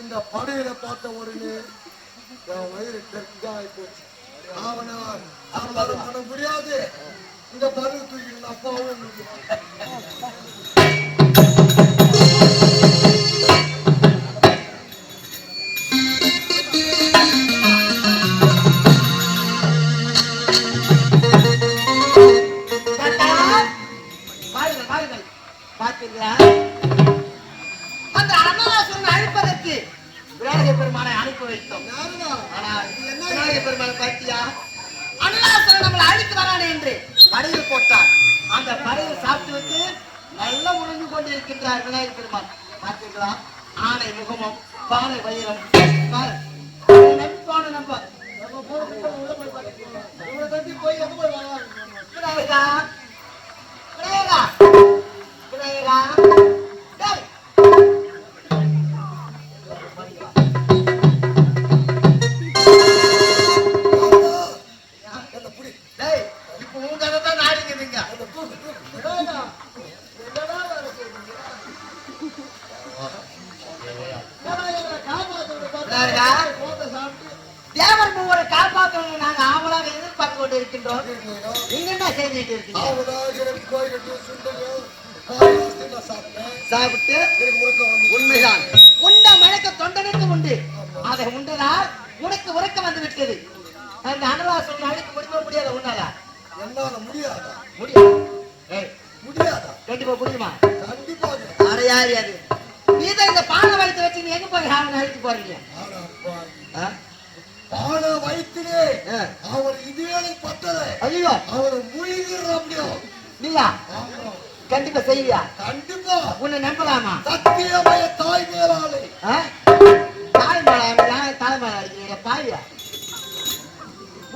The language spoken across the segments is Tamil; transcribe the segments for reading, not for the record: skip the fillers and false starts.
இந்த படையில பார்த்த உடனே வயிறு தெற்காய் போச்சு. அவனால பண்ண முடியாது. இந்த பருவ தூக்கி அப்பாவும் பாத்தீங்களா? அந்த அன்னதாசன் அழிப்பதற்கு விநாயகர் பெருமானை அனுப்பி வைத்தோம். விநாயகர் பெருமானை பாத்தியா? அன்னதாசன் நம்மளை அழித்து வரானே என்று படையில் போட்டார். அந்த படையில் சாப்பிட்டு நல்லா உணர்ந்து கொண்டு இருக்கின்றார் விநாயகர் பெருமான். பாத்தீங்களா? ஆனை முகமும் பானை வயிறும் விநாயகா விநாயகா விநாயகா இப்ப உங்க கதை தான் நாடிக்குதுங்க. தேவர் மூவரை காப்பாற்றணும் நாங்க ஆவலாக எதிர்பார்த்து கொண்டு இருக்கின்றோம். நீங்க என்ன செய்துட்டு இருக்கீங்க? சாப்பிட்டு உண்மைதான் உண்ட மழக்க தொண்டனுக்கு உண்டு. அதை உண்டதால் உனக்கு உறக்கம் வந்து விட்டது. அந்த அன்னதாசன் நாளைக்கு முடிக்க முடியாத உண்டாதா? என்னால முடியாதா? முடியாதா? கண்டிப்பா முடியுமா? கண்டிப்பா. அடையாது அது நீதான் இந்த பானை வயிற்று வச்சு நீ எங்க போய் அவனை அழைத்து போறீங்க? பானை வயிற்றிலே அவர் இதுவேளை பட்டது. ஐயோ அவர் முழுகிற முடியும். நீயா கண்டிப்பா செய்வியா? கண்டிப்பா. உன்னை நம்பலாமா? சத்தியமய தாய் மேலாளை தாய் மேல தாய் மேல அடிக்கிறீங்க பாவியா?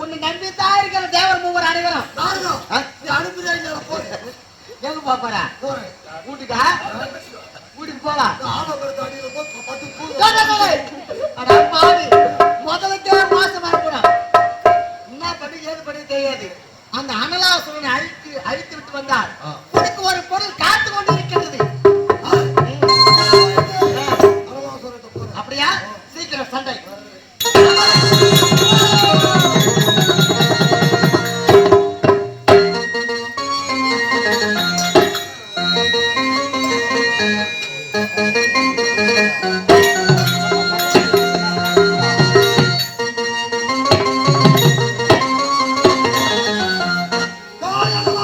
உன்னை நம்பித்தான் இருக்கிற தேவர் மூவர் அனைவரும் அனுப்புறீங்க. எங்க போற? வீட்டுக்கா? வீட்டுக்கு போலாம். முதலுக்கே மோசமா இருக்கணும். என்ன பண்ணி ஏது பண்ணி தெரியாது. அந்த அனலாசுரனை அழித்து விட்டு வந்தால் உனக்கு ஒரு பொருள் காத்து கொண்டு இருக்கின்றது. அப்படியா? சீக்கிரம் சண்டை. காயலா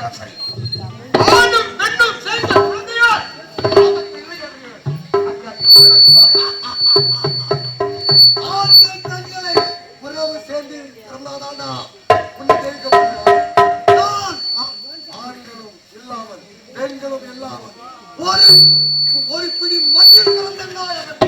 போட்டால் சரி. ஆணும் பெண்ணும் சேர்ந்த குழந்தையால் ஆண்கள் பெண்களை உறவு சேர்ந்து இருந்தாதாண்டா உன்னை ஜெயிக்க முடியும். நான் ஆண்களும் இல்லாமல் பெண்களும் இல்லாமல் ஒரு பிடி மஞ்சள் கலந்த நாயகன்.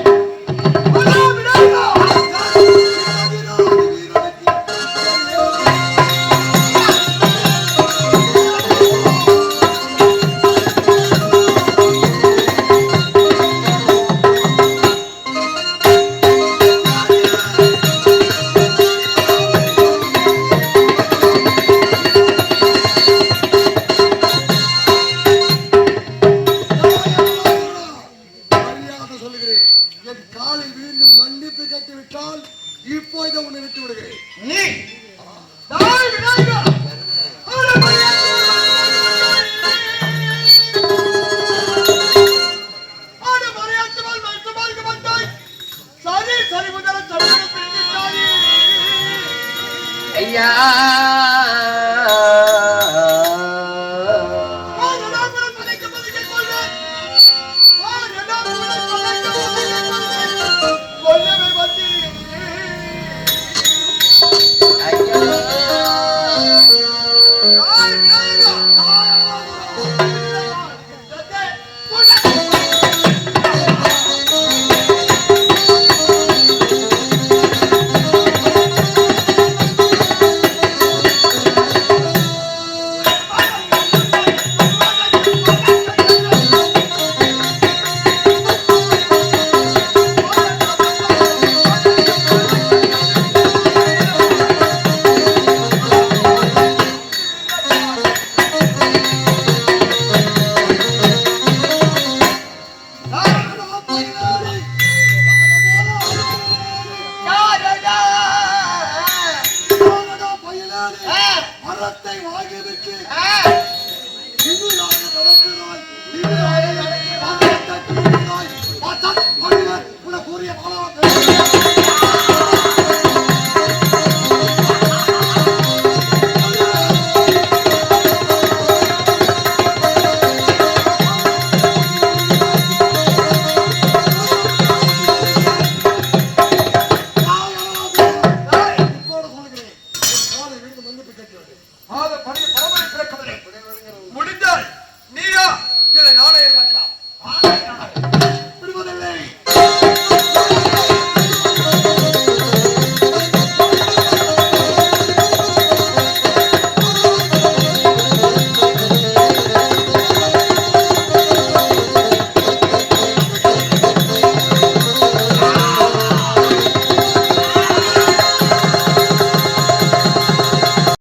என் காலை வீழ்ந்து மன்னிப்பு கட்டிவிட்டால் இப்போது உன்னை விட்டு விடுகிறேன். நீ தாய் விநாயகா ஐயா தாய் விநாயகா